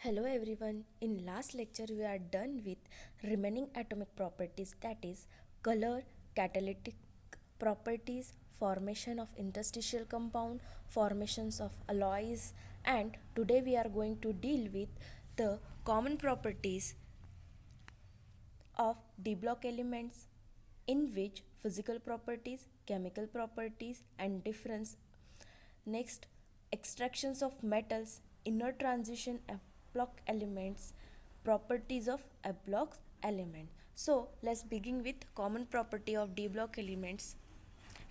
Hello everyone. In last lecture we are done with remaining atomic properties, that is color, catalytic properties, formation of interstitial compound, formations of alloys, and today we are going to deal with the common properties of d block elements, in which physical properties, chemical properties and difference. Next, extractions of metals, inner transition block elements, properties of a block element. So let's begin with common property of d block elements,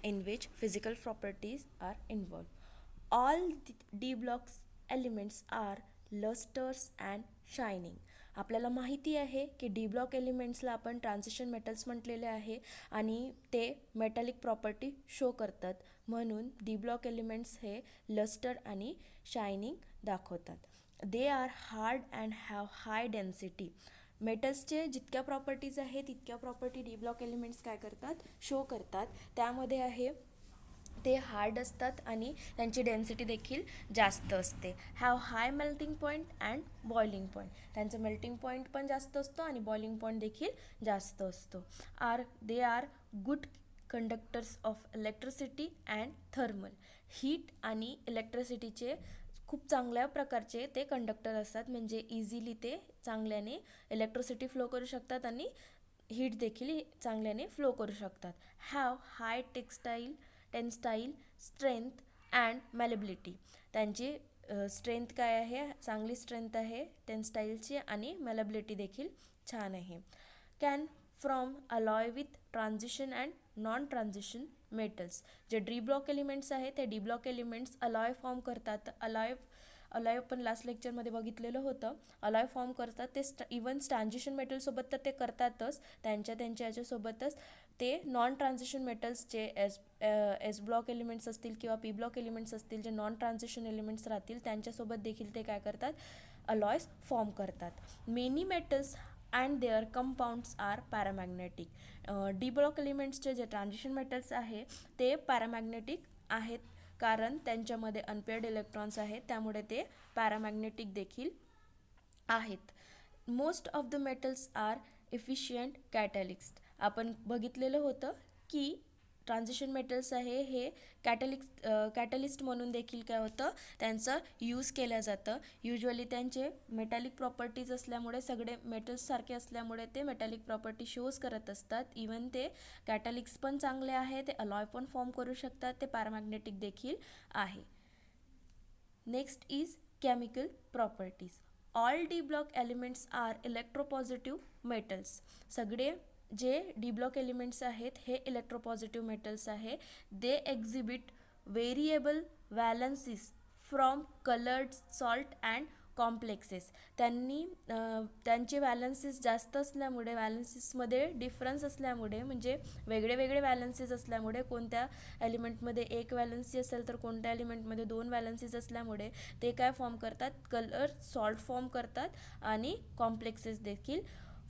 in which physical properties are involved. All D blocks elements are lustrous and shining. आपल्याला माहिती आहे की D block एलिमेंट्सला आपण transition metals म्हटलेले आहे आणि ते metallic property show करतात, म्हणून डी ब्लॉक एलिमेंट्स हे लस्टर आणि शायनिंग दाखवतात. They are hard and have high density. मेटल्सचे जितक्या प्रॉपर्टीज आहेत तितक्या प्रॉपर्टी डी ब्लॉक एलिमेंट्स काय करतात, शो करतात. त्यामध्ये आहे ते हार्ड असतात आणि त्यांची डेन्सिटी देखील जास्त असते. Have high melting point and boiling point. त्यांचं मेल्टिंग पॉईंट पण जास्त असतो आणि बॉइलिंग पॉईंट देखील जास्त असतो. दे are good conductors of electricity and thermal. Heat आणि इलेक्ट्रिसिटीचे खूप चांगल्या प्रकारचे ते कंडक्टर असतात, म्हणजे इझिली ते चांगल्याने इलेक्ट्रिसिटी फ्लो करू शकतात आणि हीट देखील चांगल्याने फ्लो करू शकतात. Have high textile strength and malleability. त्यांची स्ट्रेंथ काय आहे, चांगली स्ट्रेंथ आहे टेक्स्टाईलची आणि मॅलेबिलिटी देखील छान आहे. Can from alloy with transition and non transition metals. जे डी ब्लॉक एलिमेंट्स आहेत ते D block elements alloy form करतात. अलॉय आपण लास्ट लेक्चरमध्ये बघितलेलं होतं. अलॉय फॉर्म करतात ते इवन ट्रान्झिशन मेटलसोबत तर ते करतातच, त्यांच्या याच्यासोबतच ते नॉन ट्रान्झिशन मेटल्सचे एस ब्लॉक एलिमेंट्स असतील किंवा पी ब्लॉक एलिमेंट्स असतील, जे नॉन ट्रान्झिशन एलिमेंट्स राहतील त्यांच्यासोबत देखील ते काय करतात, अलॉयज फॉर्म करतात. Many metals and their compounds are paramagnetic. D block एलिमेंट्सचे जे ट्रान्झिशन मेटल्स आहे ते पॅरामॅग्नेटिक आहेत, कारण त्यांच्यामध्ये अनपेअर्ड इलेक्ट्रॉन्स आहेत, त्यामुळे ते पॅरामॅग्नेटिक देखील आहेत. Most of the metals are efficient catalyst. आपण बघितलेलं होतं की ट्रान्झिशन मेटल्स आहे हे कॅटलिस्ट म्हणून देखील काय होतं, त्यांचं यूज केलं जातं. युजली त्यांचे मेटॅलिक प्रॉपर्टीज असल्यामुळे, सगळे मेटल्स सारखे असल्यामुळे ते मेटॅलिक प्रॉपर्टी शोज करत असतात. इवन ते कॅटॅलिक्स पण चांगले आहे, ते अलॉय पण फॉर्म करू शकतात, ते पॅरामॅग्नेटिक देखील आहे. Next is chemical properties. All D block elements are electropositive metals. सगळे जे डी ब्लॉक एलिमेंट्स आहेत हे इलेक्ट्रोपॉझिटिव्ह मेटल्स आहे. They exhibit variable valencies from coloured salt and complexes. त्यांचे व्हॅलन्सीस जास्त असल्यामुळे, व्हॅलन्सीसमध्ये डिफरन्स असल्यामुळे, म्हणजे वेगळे व्हॅलन्सीज असल्यामुळे, कोणत्या एलिमेंटमध्ये एक व्हॅलन्सी असेल तर कोणत्या एलिमेंटमध्ये दोन व्हॅलन्सीज असल्यामुळे ते काय फॉर्म करतात, कलर सॉल्ट फॉर्म करतात आणि कॉम्प्लेक्सेस देखील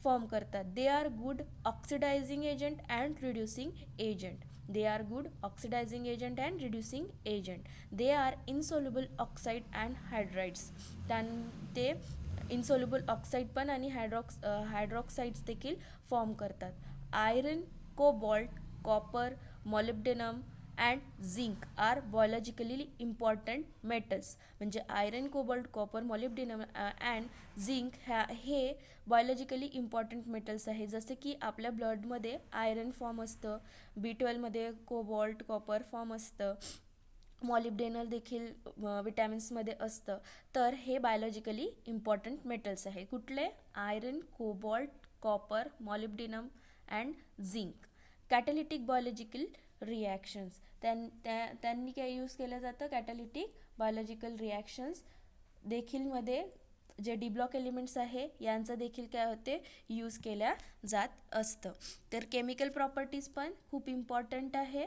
फॉर्म करतात. They are good oxidising agent and reducing agent. They are good oxidising agent and reducing agent. They are insoluble oxide and hydrides. ते इनसोल्युबल ऑक्साईड पण आणि हायड्रॉक्साईड्स देखील form करतात. Iron, cobalt, copper, molybdenum and zinc are biologically important metals. म्हणजे iron, cobalt, copper, molybdenum and zinc हे biologically important metals आहे. जसे की आपल्या ब्लडमध्ये आयरन फॉर्म असतं, B12मध्ये कोबाल्ट, कॉपर फॉर्म असतं, मॉलिब्डेनल देखील विटॅमिन्समध्ये असतं. तर हे बायोलॉजिकली इम्पॉर्टंट मेटल्स आहे. कुठले? Iron, cobalt, copper, molybdenum and zinc. Catalytic biological reactions. त्यांनी काय यूज केलं जातं, कॅटॅलिटिक बायोलॉजिकल रिॲक्शन्स देखील मध्ये जे डी ब्लॉक एलिमेंट्स आहे यांचं देखील काय होते, यूज केल्या जात असतं. तर केमिकल प्रॉपर्टीज पण खूप इम्पॉर्टंट आहे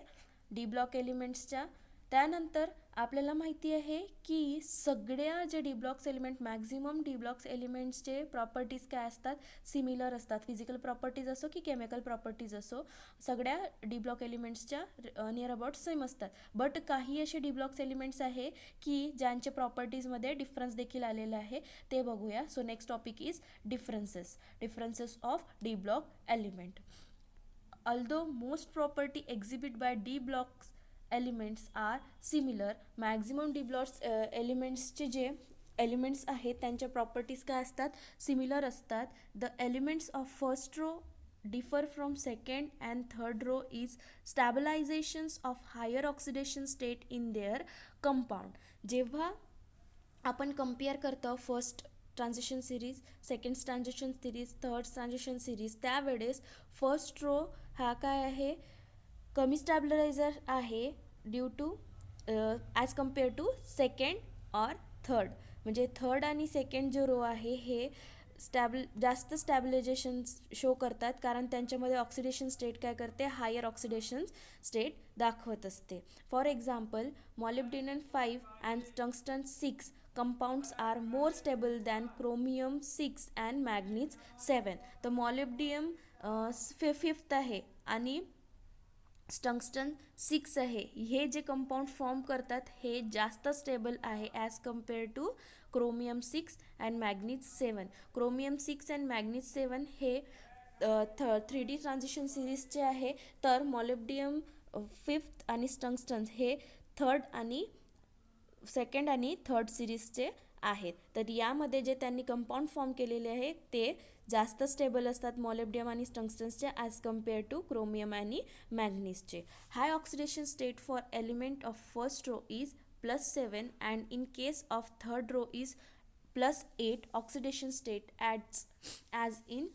डी ब्लॉक एलिमेंट्सच्या. त्यानंतर आपल्याला माहिती आहे की सगळ्या जे D blocks element, maximum D blocks एलिमेंट्सचे प्रॉपर्टीज काय असतात, सिमिलर असतात. फिजिकल प्रॉपर्टीज असो की केमिकल प्रॉपर्टीज असो, सगळ्या डी ब्लॉक एलिमेंट्सच्या नियर अबाउट सेम असतात. बट काही असे डी ब्लॉक्स एलिमेंट्स आहे की ज्यांचे प्रॉपर्टीजमध्ये डिफरन्स देखील आलेला आहे, ते बघूया. So next topic is differences of D block element. Although most property exhibit by D blocks elements are similar, maximum D blocks एलिमेंट्सचे जे एलिमेंट्स आहेत त्यांच्या प्रॉपर्टीज काय असतात, सिमिलर असतात. The elements of first row differ from second and third row is stabilizations of higher oxidation state in their compound. जेव्हा आपण compare करतो first transition series, second transition series, third transition series, त्यावेळेस first row हा काय आहे, कमी stabiliser आहे due to as compare to second or third. म्हणजे थर्ड आणि सेकंड जो रो आहे हे जास्त स्टॅबिलायझेशन शो करतात, कारण त्यांच्यामध्ये ऑक्सिडेशन स्टेट काय करते, हायर ऑक्सिडेशन स्टेट दाखवत असते. For example, molybdenum 5 and tungsten 6 compounds are more stable than chromium 6 and manganese 7. तर मॉलिब्डियम 5th आहे आणि टंगस्टन 6 आहे. हे जे कंपाऊंड फॉर्म करतात हे जास्त स्टेबल आहे as compare to chromium 6 and manganese 7. Chromium 6 and manganese 7 हे 3D ट्रान्झिशन सिरीजचे आहे, तर मॉलिब्डियम 5th आणि टंगस्टन हे सेकंड आणि थर्ड सिरीजचे आहेत. तर यामध्ये जे त्यांनी कंपाऊंड फॉर्म केलेले आहे ते जास्त स्टेबल असतात मॉलिब्डियम आणि टंगस्टनचे ॲज कम्पेअर टू क्रोमियम आणि मॅग्नीजचे. High oxidation state for element of first row is +7 and in case of third row is +8. Oxidation state as in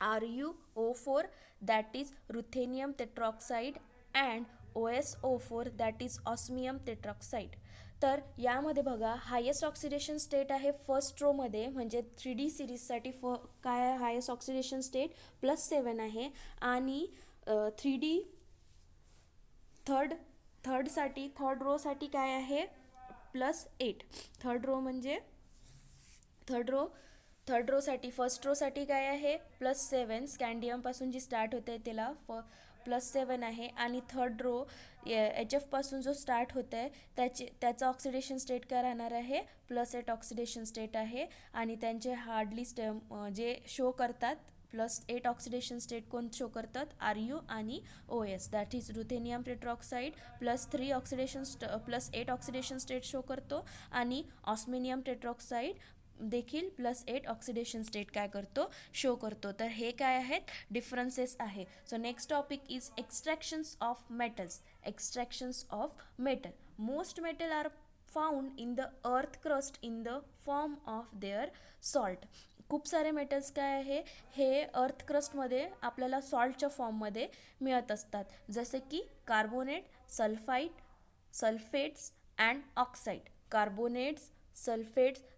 RuO4 that is ruthenium tetroxide and OSO4 that is osmium tetroxide. तर यामध्ये बघा, highest oxidation state आहे first रोमध्ये, म्हणजे 3D सिरीजसाठी काय आहे, highest oxidation state +7 आहे. आणि 3D third रोसाठी काय आहे, +8. थर्ड रोसाठी फर्स्ट रोसाठी काय आहे, +7. स्कॅन्डियमपासून जी स्टार्ट होते त्याला +7 आहे. आणि थर्ड रो HF जो स्टार्ट होतं आहे त्याचा ऑक्सिडेशन स्टेट काय राहणार आहे, +8 ऑक्सिडेशन स्टेट आहे. आणि त्यांचे हार्डली जे शो करतात +8 ऑक्सिडेशन स्टेट कोण शो करतात, Ru आणि OS, that is ruthenium tetroxide +3 oxidation +8 oxidation state show करतो. आणि ऑस्मिनियम टेट्रॉक्साईड देखील +8 ऑक्सिडेशन स्टेट काय करतो, शो करतो. तर हे काय आहेत, डिफरन्सेस आहे. So next topic is extractions of metals. Extractions of metal. Most metal are found in the earth crust in the form of their salt. खूप सारे मेटल्स काय आहे, हे अर्थ क्रस्टमध्ये आपल्याला सॉल्टच्या फॉर्ममध्ये मिळत असतात, जसे की carbonate, sulphates and oxide. Carbonates,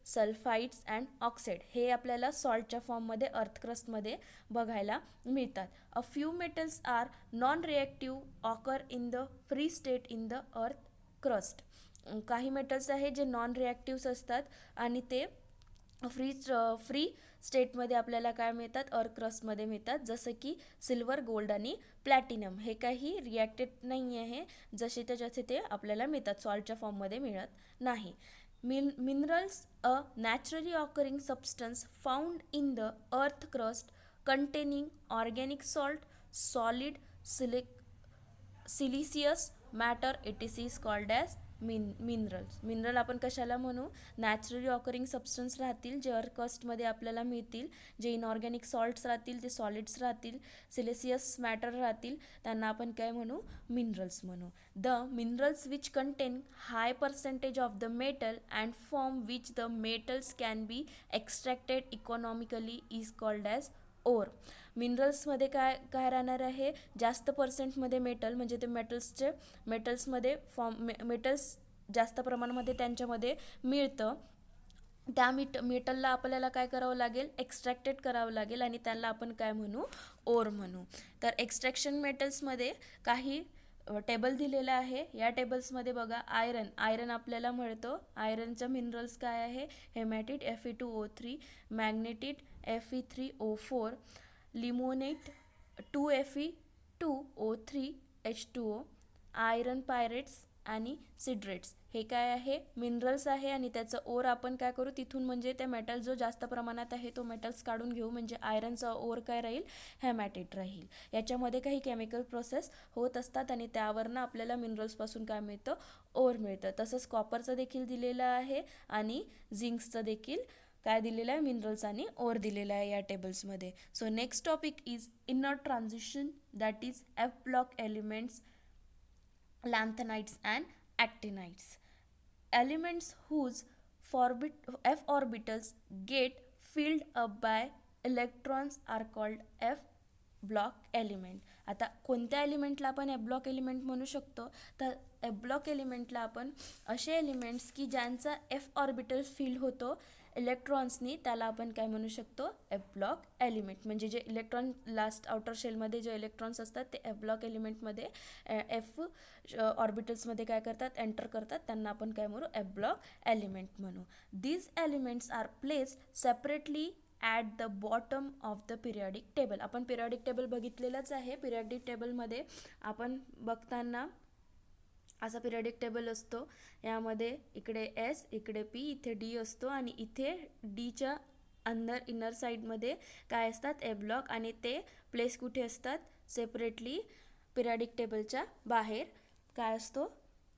sulphides and oxide हे आपल्याला सॉल्टच्या फॉर्ममध्ये अर्थ क्रस्टमध्ये बघायला मिळतात. A few metals are non reactive occur in the free state in the earth crust. काही मेटल्स आहे जे नॉन रिॲक्टिव्ह असतात आणि ते फ्री स्टेटमध्ये आपल्याला काय मिळतात, अर्थ क्रस्टमध्ये मिळतात, जसं की सिल्वर, गोल्ड आणि प्लॅटिनम. हे काही रिॲक्टेड नाही आहे, जसे त्याच्याचे ते आपल्याला मिळतात, सॉल्टच्या फॉर्ममध्ये मिळत नाही. Minerals, a naturally occurring substance found in the earth crust containing organic salt, solid siliceous matter, etc. is called as minerals. Mineral आपण कशाला म्हणू, नॅचरली ऑकरिंग सबस्टन्स राहतील जे अर्थ क्रस्टमध्ये आपल्याला मिळतील, जे इनऑर्गॅनिक सॉल्ट्स राहतील, ते सॉलिड्स राहतील, सिलिसियस मॅटर राहतील, त्यांना आपण काय म्हणू, मिनरल्स म्हणू. The minerals which contain high percentage of the metal and form which the metals can be extracted economically is called as ore. मिनरल्समध्ये काय राहणार आहे, जास्त पर्सेंटमध्ये मेटल, म्हणजे ते मेटल्समध्ये मेटल्स जास्त प्रमाणामध्ये त्यांच्यामध्ये मिळतं. त्या मेटलला आपल्याला काय करावं लागेल, एक्स्ट्रॅक्टेड करावं लागेल आणि त्याला आपण काय म्हणू, ओर म्हणू. तर एक्स्ट्रॅक्शन मेटल्समध्ये काही टेबल दिलेला आहे. या टेबल्समध्ये बघा आयरन आपल्याला मिळतं. आयरनच्या मिनरल्स काय आहे, हेमॅटिट Fe2O3, मॅग्नेटिट Fe3O4, लिमोनेट 2Fe2O3H2O, iron pirates आणि सिड्रेट्स. हे काय आहे, मिनरल्स आहे आणि त्याचं ओर आपण काय करू तिथून, म्हणजे ते मेटल जो जास्त प्रमाणात आहे तो मेटल्स काढून घेऊ, म्हणजे आयरनचा ओर काय राहील, हेमॅटिट राहील. याच्यामध्ये काही केमिकल प्रोसेस होत असतात आणि त्यावरनं आपल्याला मिनरल्सपासून काय मिळतं, ओर मिळतं. तसंच कॉपरचं देखील दिलेलं आहे आणि झिंक्सचं देखील काय दिलेलं आहे, मिनरल्स आणि ओर दिलेलं आहे या टेबल्समध्ये. So next topic is inner transition, that is F block elements, lanthanides and actinides. Elements whose f orbitals get filled up by electrons are called f block element. आता कोणत्या एलिमेंटला आपण एफ ब्लॉक एलिमेंट म्हणू शकतो, तर F block एलिमेंटला आपण असे elements की ज्यांचा एफ ऑर्बिटल फिल होतो इलेक्ट्रॉन्सनी, त्याला आपण काय म्हणू शकतो, एफ ब्लॉक एलिमेंट. म्हणजे जे इलेक्ट्रॉन लास्ट आउटर शेलमध्ये जे इलेक्ट्रॉन्स असतात ते एफ ब्लॉक एलिमेंटमध्ये एफ ऑर्बिटल्समध्ये काय करतात, एंटर करतात, त्यांना आपण काय म्हणू, एफ ब्लॉक एलिमेंट म्हणू. These elements are placed separately at the bottom of the periodic table. आपण पिरियडिक टेबल बघितलेलंच आहे. पिरियडिक टेबलमध्ये आपण बघताना असा पिरियडिक टेबल असतो. यामध्ये इकडे एस, इकडे पी, इथे डी असतो आणि इथे डीच्या अंदर इनर साईडमध्ये काय असतात, एफ ब्लॉक, आणि ते प्लेस कुठे असतात, सेपरेटली पिरियडिक टेबलच्या बाहेर काय असतो,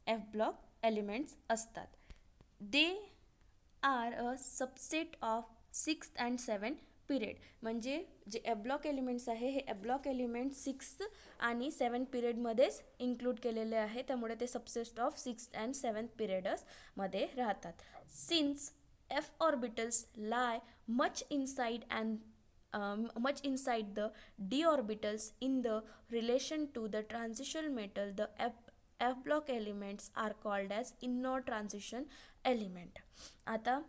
एफ ब्लॉक एलिमेंट्स असतात. They are a subset of 6th and 7th period. म्हणजे जे एफ ब्लॉक एलिमेंट्स आहे हे एफ ब्लॉक एलिमेंट 6th आणि 7th पिरियडमध्येच इन्क्लूड केलेले आहे, त्यामुळे ते subset of 6th and 7th पिरियड्समध्ये राहतात. Since F orbitals lie much inside the D orbitals in the relation to the transition metal, the F block elements are called as inner transition element. आता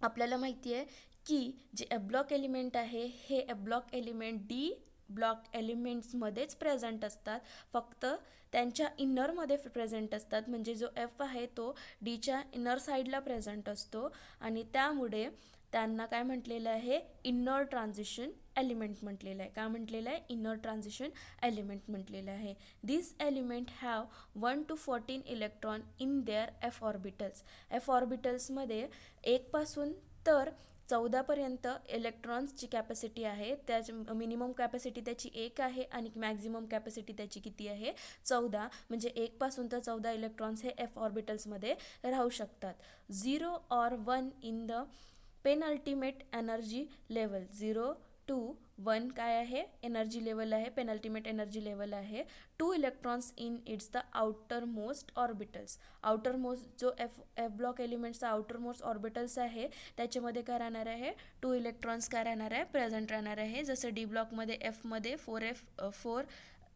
आपल्याला माहिती आहे की जे F block element आहे हे F block element D block एलिमेंट्समध्येच present असतात, फक्त त्यांच्या इनरमध्ये प्रेझेंट असतात. म्हणजे जो एफ आहे तो डीच्या इनर साईडला प्रेझेंट असतो आणि त्यामुळे त्यांना काय म्हटलेलं आहे, इनर ट्रान्झिशन एलिमेंट म्हटलेलं आहे. काय म्हटलेलं आहे, इनर ट्रान्झिशन एलिमेंट म्हटलेलं आहे. This element have 1 to 14 electron in their F orbitals. F ऑर्बिटल्समध्ये 1 पासून तर 14पर्यंत इलेक्ट्रॉन्सची कॅपॅसिटी आहे. त्याची मिनिमम कॅपॅसिटी त्याची 1 आहे आणि मॅक्झिमम कॅपॅसिटी त्याची किती आहे, 14. म्हणजे 1 पासून तर 14 इलेक्ट्रॉन्स हे एफ ऑर्बिटल्समध्ये राहू शकतात. 0 or 1 in the penultimate energy level. 0 to 1 काय आहे, एनर्जी लेवल आहे, पेनअल्टिमेट एनर्जी लेवल आहे. 2 electrons in its the outer most orbitals. Outer most जो एफ ब्लॉक एलिमेंट्सचा आउटर मोस्ट ऑर्बिटल्स आहे त्याच्यामध्ये काय राहणार आहे, 2 इलेक्ट्रॉन्स काय राहणार आहे, प्रेझेंट राहणार आहे. जसं डी ब्लॉकमध्ये एफमध्ये 4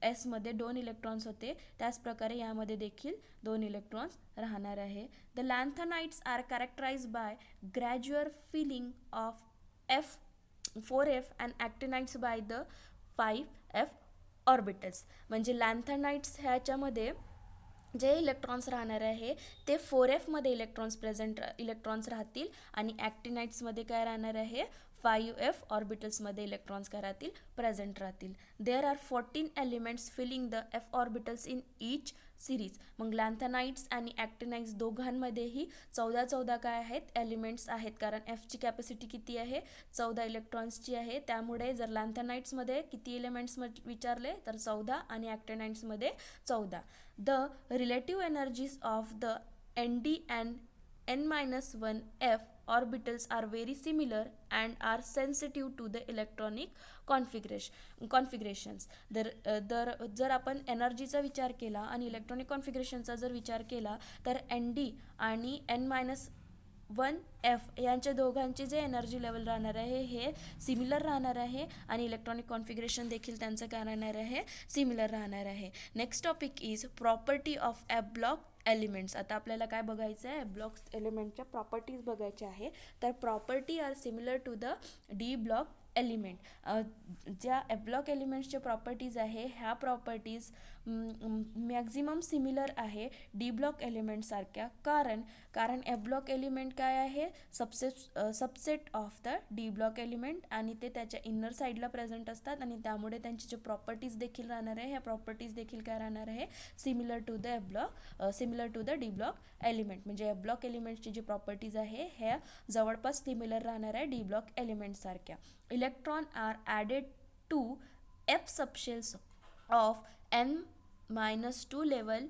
एसमध्ये 2 इलेक्ट्रॉन्स होते, त्याचप्रकारे यामध्ये देखील 2 इलेक्ट्रॉन्स राहणार आहे. The lanthanides are characterize by gradual filling of F4F and actinides by the 5F orbitals. म्हणजे लॅन्थनाइड्स ह्याच्यामध्ये जे इलेक्ट्रॉन्स राहणार आहे ते 4Fमध्ये इलेक्ट्रॉन्स राहतील आणि ॲक्टिनाइड्समध्ये काय राहणार आहे, 5F ऑर्बिटल्समध्ये इलेक्ट्रॉन्स काय राहतील, प्रेझेंट राहतील. There are 14 elements filling the F orbitals in each series. मग लॅन्थनाइड्स आणि ॲक्टिनाइड्स दोघांमध्येही 14 काय आहेत, एलिमेंट्स आहेत, कारण एफची कॅपॅसिटी किती आहे, 14 इलेक्ट्रॉन्सची आहे. त्यामुळे जर लॅन्थनाइड्समध्ये किती एलिमेंट्स विचारले तर 14 आणि ॲक्टिनाइड्समध्ये 14. The relative energies of the ND and N-1 F orbitals are very similar and are sensitive to the electronic configurations. जर आपण एनर्जीचा विचार केला आणि इलेक्ट्रॉनिक कॉन्फिगरेशनचा जर विचार केला तर ND आणि N-1 F यांच्या दोघांचे जे एनर्जी लेवल राहणार आहे हे सिमिलर राहणार आहे आणि इलेक्ट्रॉनिक कॉन्फिगरेशन देखील त्यांचं काय राहणार आहे, सिमिलर राहणार आहे. Next topic is property of F block elements. आता आपल्याला काय बघायचं आहे, ब्लॉक्स एलिमेंटच्या प्रॉपर्टीज बघायच्या आहे. तर property are similar to the D block element. ज्या एफ ब्लॉक एलिमेंट्सचे प्रॉपर्टीज आहे ह्या प्रॉपर्टीज मॅक्झिमम सिमिलर आहे डी ब्लॉक एलिमेंटसारख्या, कारण एफ ब्लॉक एलिमेंट काय आहे, subset of the D block element, आणि ते त्याच्या इनर साईडला प्रेझेंट असतात आणि त्यामुळे त्यांची जे प्रॉपर्टीज देखील राहणार आहे ह्या प्रॉपर्टीज देखील काय राहणार आहे, similar to the D block element. म्हणजे एफ ब्लॉक एलिमेंटची जी प्रॉपर्टीज आहे ह्या जवळपास सिमिलर राहणार आहे डी ब्लॉक एलिमेंटसारख्या. Electron are added to F subshells of n-2 level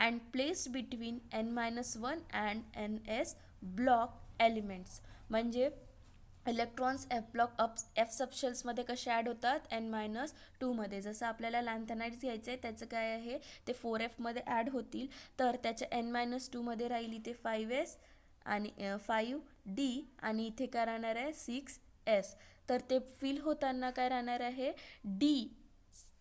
and placed between n-1 and ns block elements. म्हणजे इलेक्ट्रॉन्स एफ सबशेल्समध्ये कसे ॲड होतात, n-2 मध्ये. जसं आपल्याला लॅन्थेनाइट्स घ्यायचं आहे त्याचं काय आहे, ते 4f मध्ये ॲड होतील, तर त्याच्या n-2 मध्ये राहिली ते 5s आणि 5d आणि इथे काय राहणार आहे 6s. तर ते फिल होताना काय राहणार आहे, d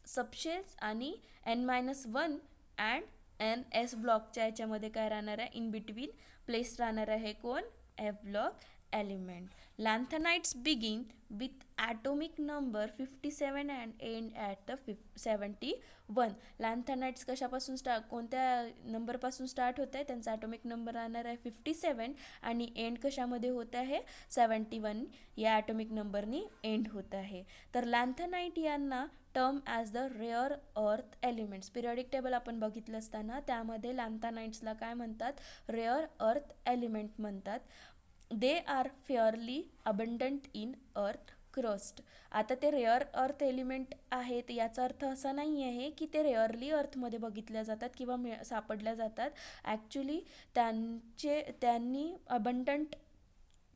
सबशेल्स आणि n-1 अँड ns ब्लॉकच्या याच्यामध्ये काय राहणार आहे, इन बिटवीन प्लेस राहणार आहे कोण, F block element. Lanthanides begin with atomic number 57 and end at the 71. Lanthanides कशापासून कोणत्या नंबरपासून स्टार्ट होत आहे, त्यांचा ॲटोमिक नंबर राहणार आहे 57 आणि एंड कशामध्ये होत आहे, 71 या ॲटोमिक नंबरनी एंड होत आहे. तर लॅन्थेनाइट यांना term as the rare earth elements. Periodic table आपण बघितलं असताना त्यामध्ये लॅन्थेनाइट्सला काय म्हणतात, रेअर अर्थ एलिमेंट म्हणतात. They are fairly abundant in earth crust. आता ते रेअर अर्थ एलिमेंट आहेत याचा अर्थ असा नाही आहे की ते रेअरली अर्थमध्ये बघितल्या जातात किंवा सापडल्या जातात. ॲक्च्युली त्यांनी अबंडंट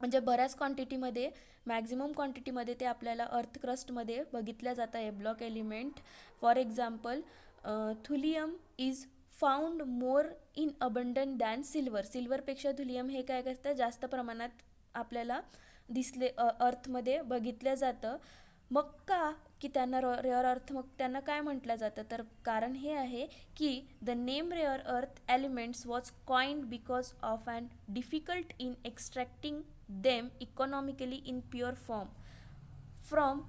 म्हणजे बऱ्याच क्वांटिटीमध्ये, मॅक्झिमम क्वांटिटीमध्ये ते आपल्याला अर्थ क्रस्टमध्ये बघितल्या जातं A block element. For example thulium is found more in abundant than silver. सिल्वरपेक्षा थुलियम हे काय करतं, जास्त प्रमाणात आपल्याला अर्थमध्ये बघितलं जातं. मग का की त्यांना रेअर अर्थ, मग त्यांना काय म्हटलं जातं, तर कारण हे आहे की the name rare earth elements was coined because of and difficult in extracting them economically in pure form from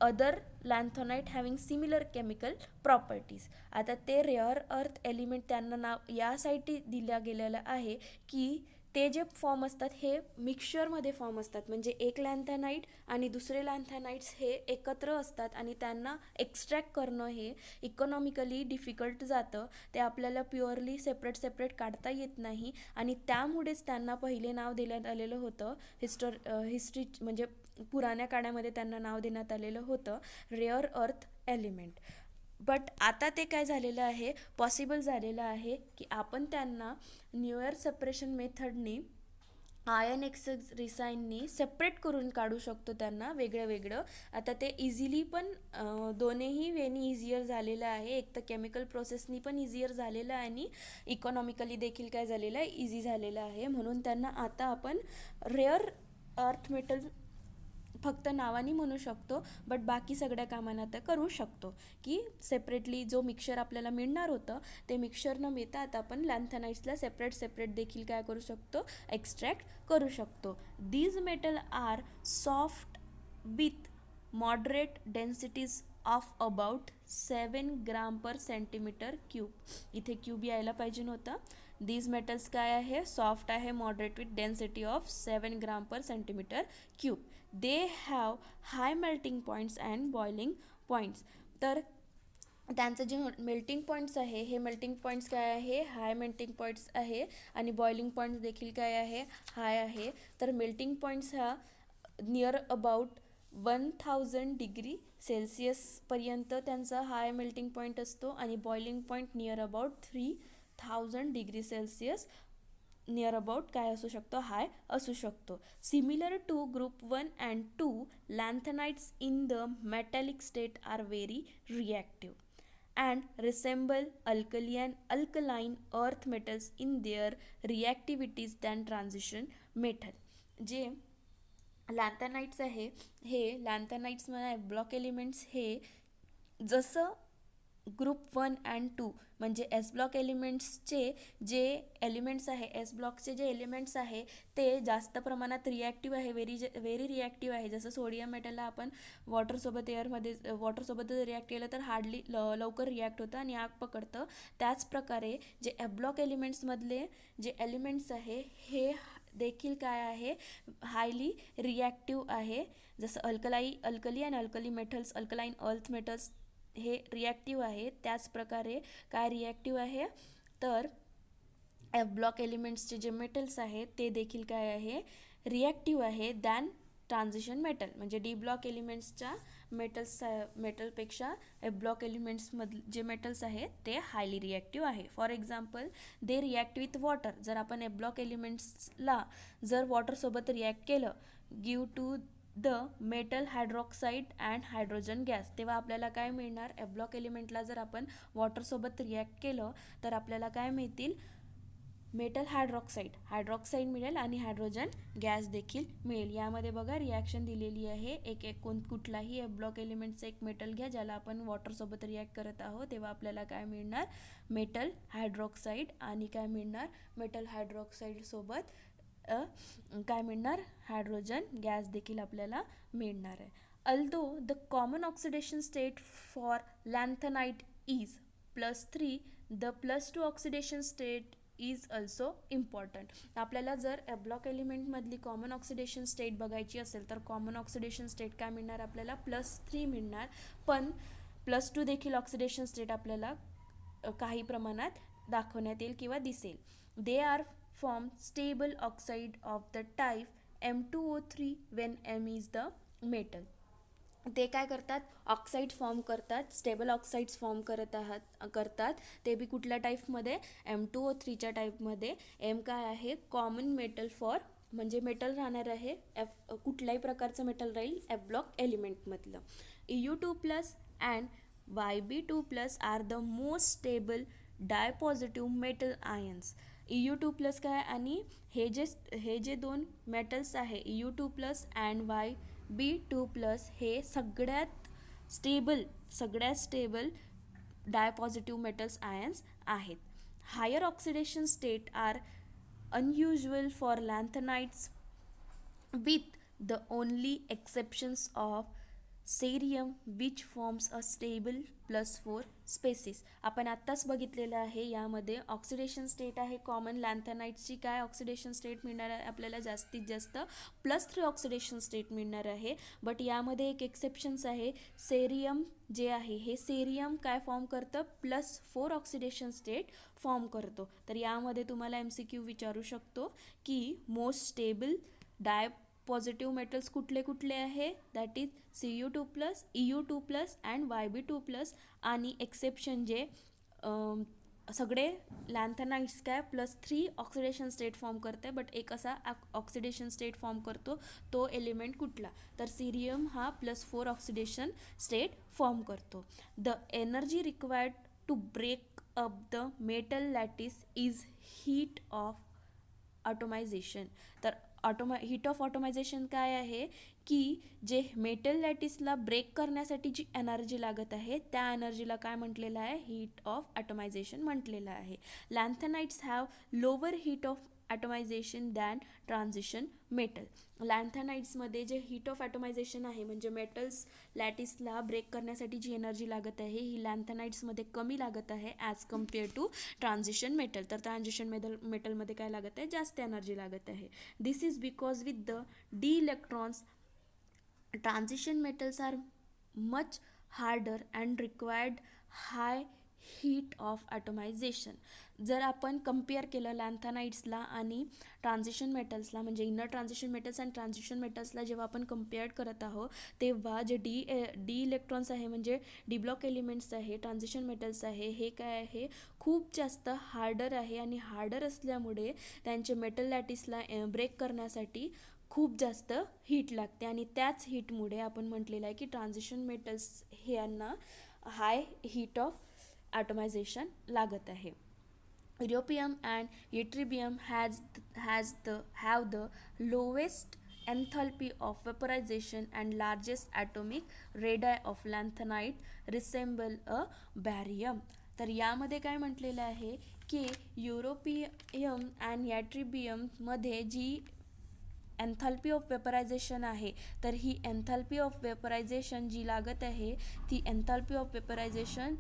other lanthanide having similar chemical properties. आता ते रेअर अर्थ एलिमेंट त्यांना नाव यासाठी दिल्या गेलेलं आहे की ते जे फॉर्म असतात हे मिक्सचरमध्ये फॉर्म असतात. म्हणजे एक लॅन्थेनाइट आणि दुसरे लॅन्थेनाइट्स हे एकत्र असतात आणि त्यांना एक्स्ट्रॅक्ट करणं हे इकॉनॉमिकली डिफिकल्ट जातं. ते आपल्याला प्युअरली सेपरेट काढता येत नाही आणि त्यामुळेच त्यांना पहिले नाव देण्यात आलेलं होतं, हिस्ट्री म्हणजे पुराण्या काळामध्ये त्यांना नाव देण्यात आलेलं होतं रेअर अर्थ एलिमेंट. बट आता ते काय झालेलं आहे, पॉसिबल झालेलं आहे की आपण त्यांना न्यूयर सेपरेशन मेथडनी आयन एक्सरिसाईननी सेपरेट करून काढू शकतो त्यांना वेगळं. आता ते इझिली पण दोन्ही वेनी इझियर झालेलं आहे. एक तर केमिकल प्रोसेसनी पण इझियर झालेलं आहे आणि इकॉनॉमिकली देखील काय झालेलं आहे, इझी झालेलं आहे. म्हणून त्यांना आता आपण रेअर अर्थ मेटल फक्त नावानी म्हणू शकतो, बट बाकी सगळ्या कामांना आता करू शकतो की सेपरेटली जो मिक्सचर आपल्याला मिळणार होतं ते मिक्सचर न मिळता आता आपण लॅन्थेनाइट्सला सेपरेट देखील काय करू शकतो, एक्स्ट्रॅक्ट करू शकतो. These metal are soft with moderate densities of about 7 gram per centimetre cube. इथे क्यूब यायला पाहिजे नव्हतं. दीज मेटल्स काय आहे, सॉफ्ट आहे, moderate with density of 7 gram per centimetre cube. They have high melting points and boiling points. तर त्यांचं जे मेल्टिंग पॉईंट्स आहे हे मेल्टिंग पॉईंट्स काय आहे, हाय मेल्टिंग पॉईंट्स आहे आणि बॉइलिंग पॉईंट्स देखील काय आहे, हाय आहे. तर मेल्टिंग पॉईंट्स हा नियर अबाउट 1000 डिग्री सेल्सिअसपर्यंत त्यांचा हाय मेल्टिंग पॉईंट असतो आणि boiling point near about 3000 degree Celsius near about काय असू शकतो, हाय असू शकतो. Similar to group 1 and 2 lanthanides in the metallic state are very reactive and resemble alkaline earth metals in their reactivities than transition metal. जे लॅन्थेनाइट्स आहे हे लॅन्थेनाइट्स म्हणा block elements हे जसं ग्रुप 1 अँड 2 म्हणजे एस ब्लॉक एलिमेंट्सचे जे एलिमेंट्स आहे, एस ब्लॉकचे जे एलिमेंट्स आहे ते जास्त प्रमाणात रिॲक्टिव्ह आहे, व्हेरी रिॲक्टिव्ह आहे. जसं सोडियम मेटलला आपण वॉटरसोबत रिॲक्ट केलं तर हार्डली लवकर रिॲक्ट होतं आणि आग पकडतं. त्याचप्रकारे जे एफ ब्लॉक एलिमेंट्समधले जे एलिमेंट्स आहे हे देखील काय आहे, हायली रिॲक्टिव्ह आहे. जसं अल्कली आणि अल्कलाईन अर्थ मेटल्स हे रिॲक्टिव्ह आहे. त्याचप्रकारे काय रिॲक्टिव्ह आहे तर एफ ब्लॉक एलिमेंट्सचे जे मेटल्स आहेत ते देखील काय आहे, रिॲक्टिव्ह आहे दॅन ट्रान्झिशन मेटल. म्हणजे डी ब्लॉक एलिमेंट्सच्या मेटलपेक्षा एफ ब्लॉक एलिमेंट्समधले जे मेटल्स आहेत ते हायली रिॲक्टिव्ह आहे. For example they react with water. जर आपण एफ ब्लॉक एलिमेंट्सला जर वॉटरसोबत रिॲक्ट केलं, give to the metal hydroxide and hydrogen gas, तेव्हा आपल्याला काय मिळणार, एफ ब्लॉक एलिमेंटला जर आपण वॉटरसोबत रिॲक्ट केलं तर आपल्याला काय मिळतील, मेटल हायड्रॉक्साईड मिळेल आणि हायड्रोजन गॅस देखील मिळेल. यामध्ये बघा रिॲक्शन दिलेली आहे. कुठलाही एफ ब्लॉक एलिमेंटचं एक मेटल घ्या ज्याला आपण वॉटरसोबत रिॲक्ट करत आहोत, तेव्हा आपल्याला काय मिळणार, मेटल हायड्रॉक्साईड आणि काय मिळणार, मेटल हायड्रॉक्साईडसोबत काय मिळणार, हायड्रोजन गॅस देखील आपल्याला मिळणार आहे. Although the common oxidation state for lanthanide is +3, the +2 oxidation state is also important. आपल्याला जर एफ ब्लॉक एलिमेंटमधली कॉमन ऑक्सिडेशन स्टेट बघायची असेल तर कॉमन ऑक्सिडेशन स्टेट काय मिळणार आपल्याला, +3 मिळणार. पण +2 देखील ऑक्सिडेशन स्टेट आपल्याला काही प्रमाणात दाखवण्यात येईल किंवा दिसेल. They are form stable oxide of the type M2O3 when M is the metal. ते काय करतात, ऑक्साईड फॉर्म करतात, स्टेबल ऑक्साईड्स फॉर्म करतात. ते बी कुठल्या टाईपमध्ये, M2O3च्या टाईपमध्ये. एम काय आहे, कॉमन मेटल फॉर, म्हणजे मेटल राहणार आहे, कुठल्याही प्रकारचं मेटल राहील एफ ब्लॉक एलिमेंटमधलं. EU2+ and YB2+ are the most stable dipositive metal ions. EU2+ काय, आणि हे जे दोन मेटल्स आहे EU2+ अँड YB2+ हे सगळ्यात स्टेबल डायपॉझिटिव्ह मेटल्स आयन्स आहेत. Higher oxidation state are unusual for lanthanides with the only exceptions of cerium which forms a stable +4 species. आपण आत्ताच बघितलेलं आहे, यामध्ये ऑक्सिडेशन स्टेट आहे कॉमन लॅन्थनाइट्सची. काय ऑक्सिडेशन स्टेट मिळणार आहे आपल्याला, जास्तीत जास्त +3 ऑक्सिडेशन स्टेट मिळणार आहे. बट यामध्ये एक एक्सेप्शन्स आहे, सेरियम जे आहे हे सेरियम काय फॉर्म करतं, +4 ऑक्सिडेशन स्टेट फॉर्म करतो. तर यामध्ये तुम्हाला MCQ विचारू शकतो की मोस्ट स्टेबल पॉझिटिव्ह मेटल्स कुठले कुठले आहे, that is CU2+, EU2+ and YB2+. आणि एक्सेप्शन जे सगळे लॅन्थनाइट्स काय +3 ऑक्सिडेशन स्टेट फॉर्म करते, बट एक असा ऑक्सिडेशन स्टेट फॉर्म करतो, तो एलिमेंट कुठला, तर सिरियम हा +4 ऑक्सिडेशन स्टेट फॉर्म करतो. The energy required to break up the metal lattice is heat of atomisation. तर हीट ऑफ ऑटोमायझेशन काय आहे की जे मेटल लॅटिसला ब्रेक करण्यासाठी जी एनर्जी लागत आहे त्या एनर्जीला काय म्हटलेलं आहे, हीट ऑफ ऑटोमायझेशन म्हटलेलं आहे. Lanthanides have lower heat of atomisation than transition metal. लॅन्थनाइट्समध्ये जे हीट ऑफ ऑटोमायझेशन आहे, म्हणजे मेटल्स लॅटिसला ब्रेक करण्यासाठी जी एनर्जी लागत आहे ही लॅन्थनाइट्समध्ये कमी लागत आहे as compare to transition metal. तर ट्रान्झिशन मेटलमध्ये काय लागत आहे, जास्त एनर्जी लागत आहे. This is because with the D electrons transition metals are much harder and required high heat of atomization. जर आपण कम्पेअर केलं लॅन्थनाइट्सला आणि ट्रान्झिशन मेटल्सला, म्हणजे इनर ट्रान्झिशन मेटल्स आणि ट्रान्झिशन मेटल्सला जेव्हा आपण कम्पेअर करत आहोत, तेव्हा जे डी इलेक्ट्रॉन्स आहे, म्हणजे डी ब्लॉक एलिमेंट्स आहे, ट्रान्झिशन मेटल्स आहे, हे काय आहे, खूप जास्त हार्डर आहे. आणि हार्डर असल्यामुळे त्यांचे मेटल लॅटिसला ब्रेक करण्यासाठी खूप जास्त हीट लागते. आणि त्याच हीटमुळे आपण म्हटलेलं आहे की ट्रान्झिशन मेटल्स हे यांना हाय हीट ऑफ ॲटोमायझेशन लागत आहे. Europium and ytterbium have the lowest enthalpy of vaporization and largest atomic radii of lanthanide resemble a barium. तर यामध्ये काय म्हटलेलं आहे की युरोपियम आणि यॅट्रिबियम मध्ये जी एन्थाल्पी ऑफ वेपरायझेशन आहे, तर ही एन्थाल्पी ऑफ वेपरायझेशन जी लागत आहे ती एन्थाल्पी ऑफ वेपरायझेशन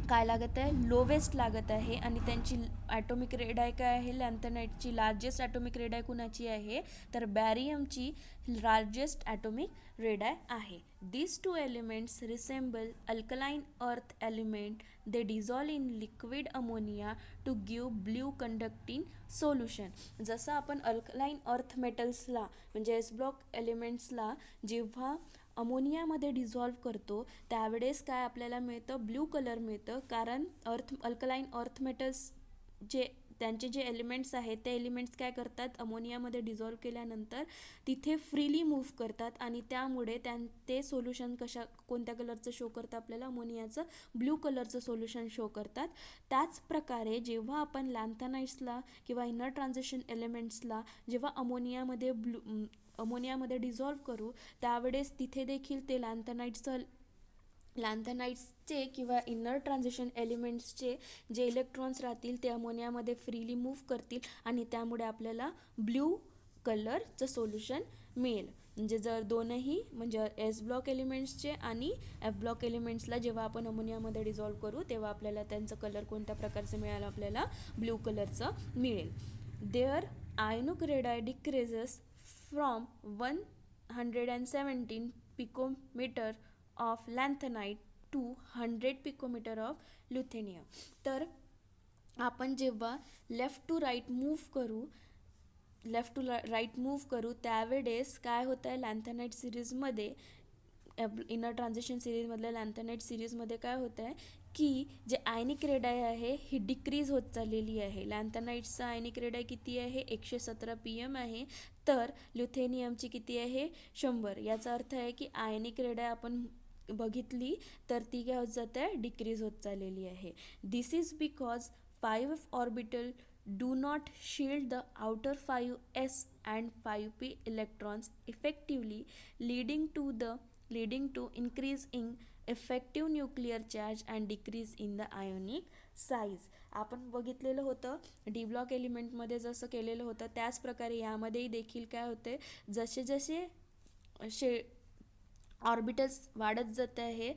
काय लागत आहे, लोवेस्ट लागत आहे. आणि त्यांची ॲटोमिक रेडाय काय आहे, लॅन्थनाइटची लार्जेस्ट ॲटोमिक रेडाय कुणाची आहे, तर बॅरियमची लार्जेस्ट ॲटोमिक रेडाय आहे. These two elements resemble alkaline earth element. They dissolve in liquid ammonia to give blue conducting solution. जसं आपण अल्कलाइन अर्थ मेटल्सला म्हणजे एस ब्लॉक एलिमेंट्सला जेव्हा अमोनियामध्ये डिझॉल्व करतो त्यावेळेस काय आपल्याला मिळतं, ब्ल्यू कलर मिळतं. कारण अल्कलाइन अर्थ मेटल्स जे त्यांचे जे एलिमेंट्स आहेत ते एलिमेंट्स काय करतात, अमोनियामध्ये डिझॉल्व केल्यानंतर तिथे फ्रीली मूव्ह करतात आणि त्यामुळे ते सोल्युशन कोणत्या कलरचं शो करतं आपल्याला, अमोनियाचं ब्ल्यू कलरचं सोल्युशन शो करतात. त्याच प्रकारे जेव्हा आपण लॅन्थनाइट्सला किंवा इनर ट्रान्झिशन एलिमेंट्सला जेव्हा अमोनियामध्ये डिझॉल्व करू त्यावेळेस तिथे देखील ते लॅन्थनाइट्सचे किंवा इनर ट्रान्झिशन एलिमेंट्सचे जे इलेक्ट्रॉन्स राहतील ते अमोनियामध्ये फ्रीली मूव्ह करतील आणि त्यामुळे आपल्याला ब्ल्यू कलरचं सोल्युशन मिळेल. म्हणजे जर दोनही म्हणजे एस ब्लॉक एलिमेंट्सचे आणि एफ ब्लॉक एलिमेंट्सला जेव्हा आपण अमोनियामध्ये डिझॉल्व करू तेव्हा आपल्याला त्यांचं कलर कोणत्या प्रकारचं मिळालं, आपल्याला ब्ल्यू कलरचं मिळेल. Their ionic radii decreases from 117 picometre of lanthanide to 100 picometre of lutetium. तर आपण जेव्हा लेफ्ट टू राईट मूव्ह करू त्यावेळेस काय होतं आहे, लॅन्थनाइट सिरीजमध्ये इनर ट्रान्झिशन सिरीजमधल्या लॅन्थनाइट सिरीजमध्ये काय होतं आहे की जे आयनिक रेडाय आहे ही डिक्रीज होत चाललेली आहे. लॅन्थनाइट्सचा आयनिक रेडाय किती आहे, 117 PM आहे. तर ल्युथेनियमची किती आहे, 100. याचा अर्थ आहे की आयनिक रेडाय आपण बघितली तर ती काय होत जाते, डिक्रीज होत चाललेली आहे. This is because 5 orbital do not shield the outer 5s and 5p electrons effectively, leading to increase in effective nuclear charge and decrease in the ionic size. आपण बघितलेलं होतं डी ब्लॉक एलिमेंटमध्ये जसं केलेलं होतं त्याच प्रकारे यामध्येही देखील काय होते, जसे जसे ऑर्बिटल्स वाढत जात आहे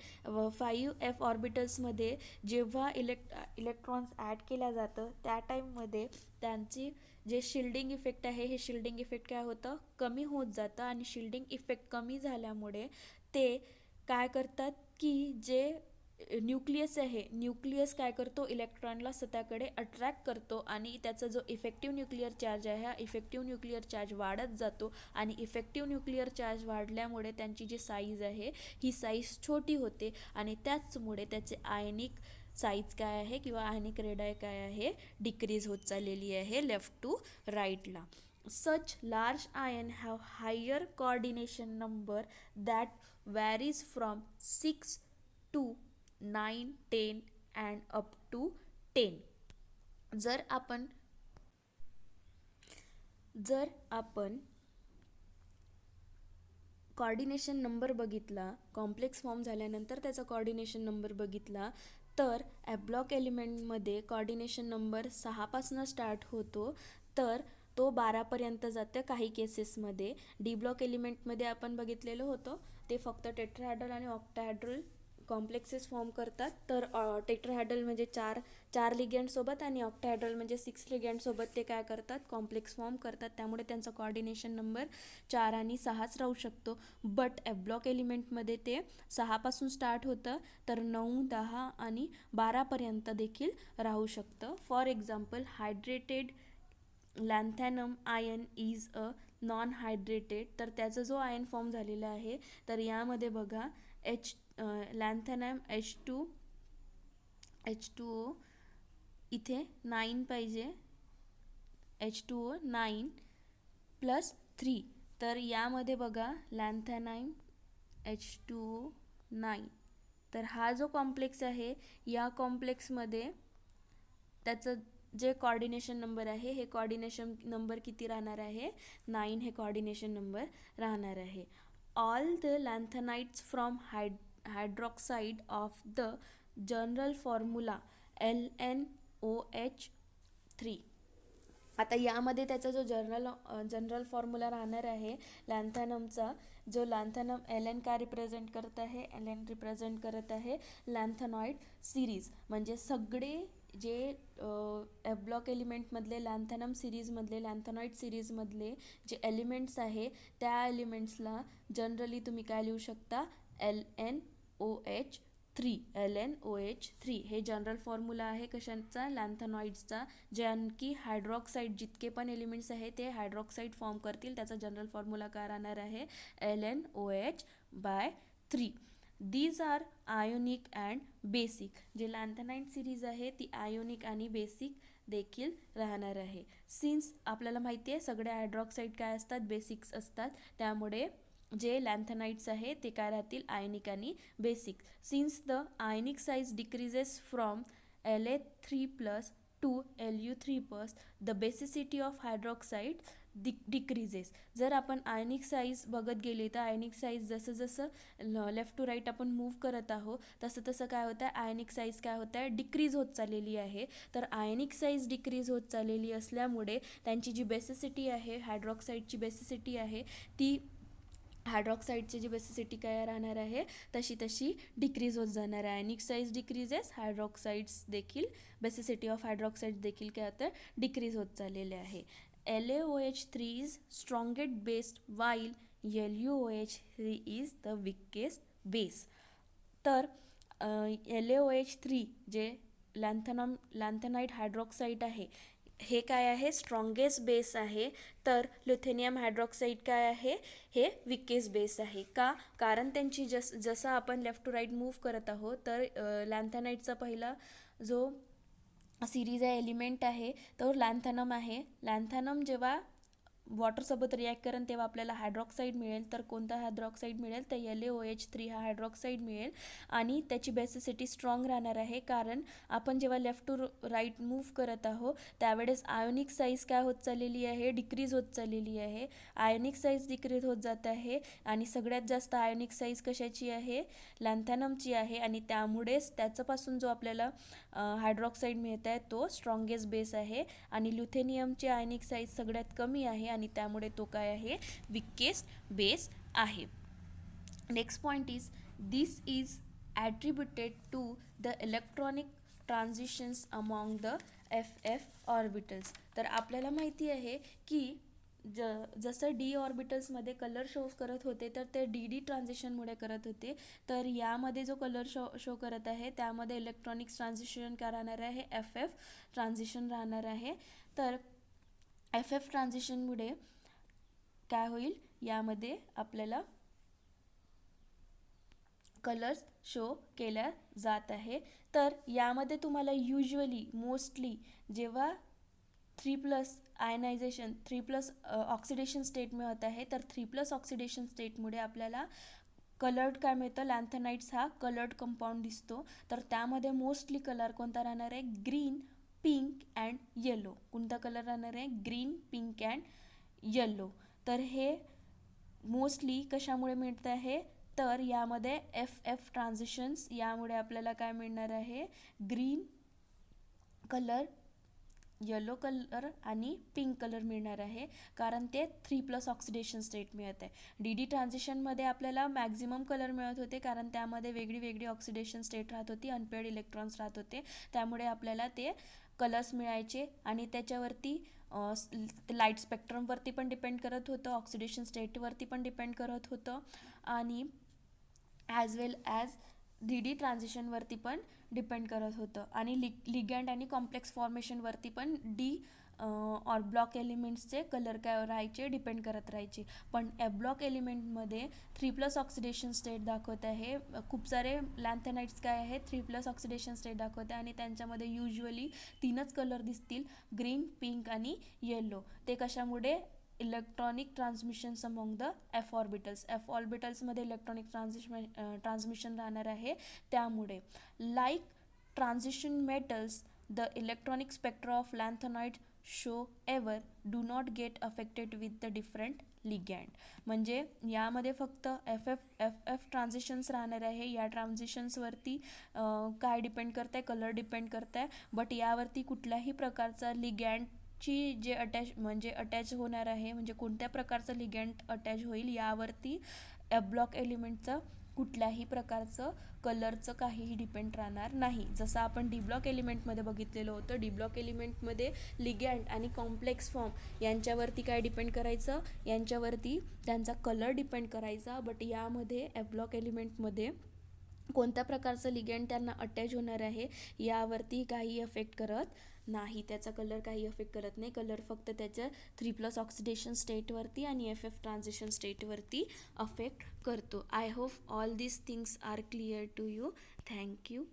5f ऑर्बिटल्समध्ये जेव्हा इलेक्ट्रॉन्स ॲड केल्या जातं त्या टाईममध्ये त्यांची जे शिल्डिंग इफेक्ट आहे हे शिल्डिंग इफेक्ट काय होतं, कमी होत जातं. आणि शिल्डिंग इफेक्ट कमी झाल्यामुळे ते काय करतात की जे न्यूक्लियस आहे, न्यूक्लियस काय करतो, इलेक्ट्रॉनला स्वतःकडे अट्रॅक्ट करतो आणि त्याचा जो इफेक्टिव्ह न्यूक्लिअर चार्ज आहे हा इफेक्टिव्ह न्यूक्लिअर चार्ज वाढत जातो. आणि इफेक्टिव्ह न्यूक्लिअर चार्ज वाढल्यामुळे त्यांची जी साईज आहे ही साईज छोटी होते आणि त्याचमुळे त्याचे आयनिक साईज काय आहे किंवा आयनिक रेडाय काय आहे, डिक्रीज होत चाललेली आहे लेफ्ट टू राईटला. Such large ion have higher coordination number that varies from 6 to 9, 10 and up to 10. जर आपण कॉर्डिनेशन नंबर बघितला, कॉम्प्लेक्स फॉर्म झाल्यानंतर त्याचा कॉर्डिनेशन नंबर बघितला तर एफ ब्लॉक एलिमेंटमध्ये कॉर्डिनेशन नंबर 6 पासून स्टार्ट होतो तर तो 12पर्यंत जातं काही केसेसमध्ये. डी ब्लॉक एलिमेंटमध्ये आपण बघितलेलं होतं ते फक्त टेट्राहेड्रल आणि ऑक्टाहेड्रल कॉम्प्लेक्सेस फॉर्म करतात. तर टेट्राहेड्रल म्हणजे चार लिगँडसोबत आणि ऑक्टाहेड्रल म्हणजे 6 लिगँडसोबत ते काय करतात, कॉम्प्लेक्स फॉर्म करतात. त्यामुळे त्यांचा कॉर्डिनेशन नंबर 4 आणि 6च राहू शकतो. बट एफ ब्लॉक एलिमेंटमध्ये ते 6 पासून स्टार्ट होतं तर 9, 10 आणि 12पर्यंत देखील राहू शकतं. For example hydrated lanthanum ion is a non hydrated. तर त्याचा जो आयन फॉर्म झालेला आहे तर यामध्ये बघा लॅन्थॅनम H2O इथे 9 पाहिजे, H2O 9 + 3. तर यामध्ये बघा लॅन्थॅनाइम H2O 9. तर हा जो कॉम्प्लेक्स आहे या कॉम्प्लेक्समध्ये त्याचं जे कोऑर्डिनेशन नंबर आहे हे कोऑर्डिनेशन नंबर किती राहणार आहे 9 हे कोऑर्डिनेशन नंबर राहणार आहे. All the lanthanides from hydroxide of the general formula LnOH3. आता यामध्ये त्याचा जो जनरल फॉर्म्युला राहणार आहे लॅन्थॅनमचा, जो लॅन्थॅनम Ln काय रिप्रेझेंट करत आहे, Ln रिप्रेझेंट करत आहे लॅन्थेनॉइड सिरीज. म्हणजे सगळे जे एफ ब्लॉक एलिमेंटमधले लॅन्थॅनम सिरीजमधले लॅन्थेनॉइड सिरीजमधले जे एलिमेंट्स आहे त्या एलिमेंट्सला जनरली तुम्ही काय लिहू शकता, LnOH3 हे जनरल फॉर्म्युला आहे कशाचा, लॅन्थेनॉइड्सचा. जे आणखी हायड्रॉक्साईड जितके पण एलिमेंट्स आहे ते हायड्रॉक्साईड फॉर्म करतील, त्याचा जनरल फॉर्म्युला काय राहणार आहे, LnOH/3. These are ionic and basic. जे लॅन्थेनाइड सिरीज आहे ती आयोनिक आणि बेसिक देखील राहणार आहे. सिन्स आपल्याला माहिती आहे सगळे हायड्रॉक्साईड काय असतात, बेसिक्स असतात, त्यामुळे जे लॅन्थेनाइड्स आहे ते काय राहतील, आयनिक आणि basic. Since the ionic size decreases from La3+ to Lu3+, the basicity of hydroxide decreases. जर आपण आयनिक साईज बघत गेली तर आयनिक साईज जसं जसं लेफ्ट टू राईट आपण मूव्ह करत आहोत तसं तसं काय होतं आहे, आयनिक साईज काय होतं आहे, डिक्रीज होत चाललेली आहे. तर आयनिक साईज डिक्रीज होत चाललेली असल्यामुळे त्यांची जी बेसिसिटी आहे, हायड्रॉक्साईडची बेसिसिटी आहे, ती हायड्रॉक्साईडची जी बेसिसिटी काय राहणार आहे तशी तशी डिक्रीज होत जाणार आहे. आयनिक साईज डिक्रीजेस, हायड्रॉक्साईड्स देखील, बेसिसिटी ऑफ हायड्रॉक्साईड देखील काय होतं, डिक्रीज होत चाललेले आहे. LaOH3 is strongest base while LuOH3 is the weakest base. तर LaOH3 जे लॅन्थेनाइड हायड्रॉक्साईड आहे हे काय आहे, स्ट्रॉंगेस्ट बेस आहे. तर ल्युथेनियम हायड्रॉक्साईड काय आहे, हे विकेस्ट बेस आहे. का, कारण त्यांची जसं आपण लेफ्ट टू राईट मूव्ह करत आहोत तर लॅन्थेनाइडचा पहिला जो सिरीज आहे एलिमेंट आहे तो लॅन्थॅनम आहे. लॅन्थॅनम जेव्हा वॉटरसोबत रिॲक्ट करेन तेव्हा आपल्याला हायड्रॉक्साईड मिळेल. तर कोणता हायड्रॉक्साईड मिळेल, तर LaOH3 हा हायड्रॉक्साईड मिळेल आणि त्याची बेसिसिटी स्ट्रॉंग राहणार आहे. कारण आपण जेव्हा लेफ्ट टू राईट मूव्ह करत आहोत त्यावेळेस आयोनिक साईज काय होत चाललेली आहे, डिक्रीज होत चाललेली आहे. आयोनिक साईज डिक्रीज होत जात आहे आणि सगळ्यात जास्त आयोनिक साईज कशाची आहे, लॅन्थॅनमची आहे. आणि त्यामुळेच त्याच्यापासून जो आपल्याला हायड्रॉक्साईड मिळत आहे तो स्ट्रॉंगेस्ट बेस आहे. आणि ल्युथेनियमची आयनिक साईज सगळ्यात कमी आहे आणि त्यामुळे तो काय आहे, विकेस्ट बेस आहे. Next point is this is attributed to the electronic transitions among the FF orbitals. तर आपल्याला माहिती आहे की जसं डी ऑर्बिटल्समध्ये कलर शो करत होते तर ते डी ट्रान्झिशनमुळे करत होते. तर यामध्ये जो कलर शो करत आहे त्यामध्ये इलेक्ट्रॉनिक ट्रान्झिशन काय राहणार आहे, FF ट्रान्झिशन राहणार आहे. तर FF ट्रान्झिशनमुळे काय होईल, यामध्ये आपल्याला कलर्स शो केल्या जात आहे. तर यामध्ये तुम्हाला युजली मोस्टली जेव्हा 3+ आयनायझेशन 3+ ऑक्सिडेशन स्टेट मिळत आहे तर 3+ ऑक्सिडेशन स्टेटमुळे आपल्याला कलर्ड काय मिळतं, लॅन्थेनाइड्स हा कलर्ड कंपाऊंड दिसतो. तर त्यामध्ये मोस्टली कलर कोणता राहणार आहे, ग्रीन, पिंक अँड येलो. कोणता कलर राहणार आहे, ग्रीन, पिंक अँड येलो. तर हे मोस्टली कशामुळे मिळतं आहे, तर यामध्ये FF ट्रान्झिशन्स यामुळे आपल्याला काय मिळणार आहे, ग्रीन कलर, येलो कलर आणि पिंक कलर मिळणार आहे. कारण ते 3+ ऑक्सिडेशन स्टेट मिळत आहे. डी ट्रान्झिशनमध्ये आपल्याला मॅक्झिमम कलर मिळत होते कारण त्यामध्ये वेगळी वेगळी ऑक्सिडेशन स्टेट राहत होती, अनपेअर्ड इलेक्ट्रॉन्स राहत होते, त्यामुळे आपल्याला ते कलर्स मिळायचे. आणि त्याच्यावरती लाईट स्पेक्ट्रमवरती पण डिपेंड करत होतं, ऑक्सिडेशन स्टेटवरती पण डिपेंड करत होतं आणि ॲज वेल ॲज डी ट्रान्झिशनवरती पण डिपेंड करत होतं. आणि लिगँड आणि कॉम्प्लेक्स फॉर्मेशनवरती पण डी ऑर ब्लॉक एलिमेंट्सचे कलर काय राहायचे, डिपेंड करत राहायचे. पण एफ ब्लॉक एलिमेंटमध्ये 3+ ऑक्सिडेशन स्टेट दाखवत आहे. खूप सारे लॅन्थेनाइड्स काय आहे, 3+ ऑक्सिडेशन स्टेट दाखवत आहे आणि त्यांच्यामध्ये युजली 3च कलर दिसतील, ग्रीन, पिंक आणि येलो. ते कशामुळे, electronic transmissions among the F ऑर्बिटल्समध्ये इलेक्ट्रॉनिक ट्रान्समिशन राहणार आहे त्यामुळे. Like transition metals the electronic spectra of lanthanide show ever do not get affected with the different ligand. म्हणजे यामध्ये फक्त एफ ट्रान्झिशन्स राहणार आहे. या ट्रान्झिशन्सवरती काय डिपेंड करत आहे, कलर डिपेंड करत आहे, बट यावरती कुठल्याही प्रकारचा लिगँडची जे अटॅच होणार आहे, म्हणजे कोणत्या प्रकारचं लिगँड अटॅच होईल यावरती ब्लॉक एलिमेंटचं कुठल्याही प्रकारचं कलरचं काहीही डिपेंड राहणार नाही. जसं आपण डी ब्लॉक एलिमेंटमध्ये बघितलेलं होतं, डी ब्लॉक एलिमेंटमध्ये लिगँड आणि कॉम्प्लेक्स फॉर्म यांच्यावरती काय डिपेंड करायचं, यांच्यावरती त्यांचा कलर डिपेंड करायचा. बट यामध्ये ब्लॉक एलिमेंटमध्ये कोणत्या प्रकारचं लिगँड त्यांना अटॅच होणार आहे यावरती काही अफेक्ट करत नाही, त्याचा कलर काही अफेक्ट करत नाही. कलर फक्त त्याच्या 3+ ऑक्सिडेशन स्टेटवरती आणि एफ ट्रान्झिशन स्टेटवरती अफेक्ट करतो. I hope all these things are clear to you. Thank you.